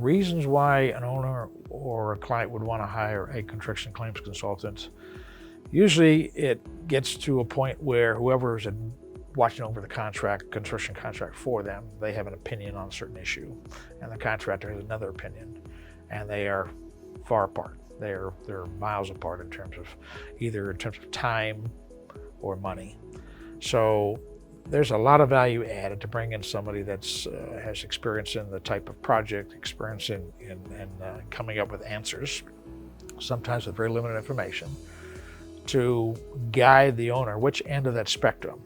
reasons why an owner or a client would want to hire a construction claims consultant, usually it gets to a point where whoever is watching over the construction contract for them, they have an opinion on a certain issue, and the contractor has another opinion, and they are far apart. They're miles apart in terms of time or money. So there's a lot of value added to bring in somebody that's has experience in the type of project, experience in coming up with answers, sometimes with very limited information, to guide the owner which end of that spectrum.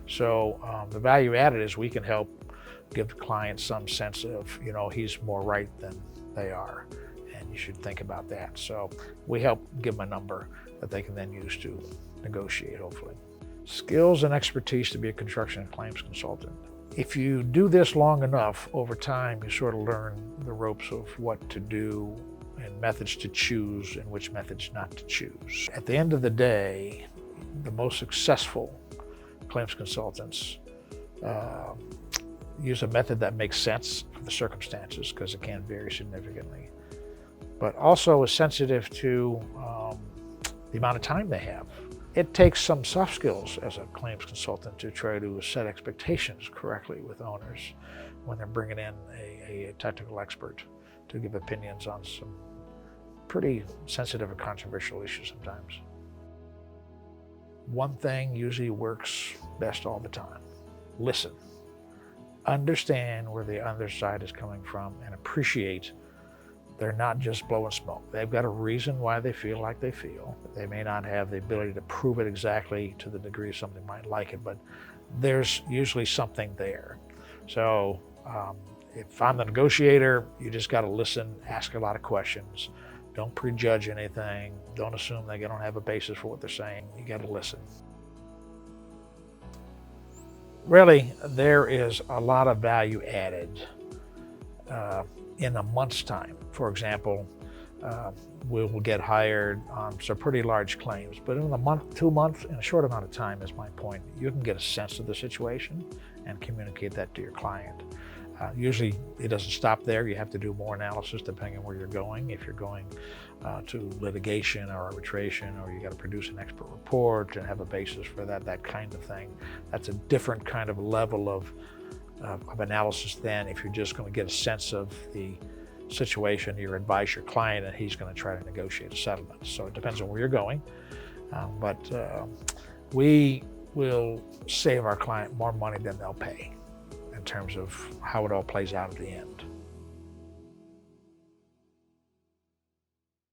So the value added is we can help give the client some sense of, he's more right than they are, and you should think about that. So we help give them a number that they can then use to negotiate, hopefully. Skills and expertise to be a construction and claims consultant. If you do this long enough, over time, you sort of learn the ropes of what to do and methods to choose and which methods not to choose. At the end of the day, the most successful claims consultants use a method that makes sense for the circumstances, because it can vary significantly, but also is sensitive to the amount of time they have. It takes some soft skills as a claims consultant to try to set expectations correctly with owners when they're bringing in a technical expert to give opinions on some pretty sensitive and controversial issues sometimes. One thing usually works best all the time: listen. Understand where the other side is coming from and appreciate they're not just blowing smoke. They've got a reason why they feel like they feel. They may not have the ability to prove it exactly to the degree somebody might like it, but there's usually something there. So if I'm the negotiator, you just got to listen, ask a lot of questions. Don't prejudge anything. Don't assume they don't have a basis for what they're saying. You got to listen. Really, there is a lot of value added in a month's time. For example, we will get hired on some pretty large claims, but in a month, 2 months, in a short amount of time is my point, you can get a sense of the situation and communicate that to your client. Usually it doesn't stop there. You have to do more analysis depending on where you're going. If you're going to litigation or arbitration, or you got to produce an expert report and have a basis for that kind of thing, that's a different kind of level of analysis than if you're just going to get a sense of the situation, you advise your client, and he's going to try to negotiate a settlement. So it depends on where you're going, but we will save our client more money than they'll pay in terms of how it all plays out at the end.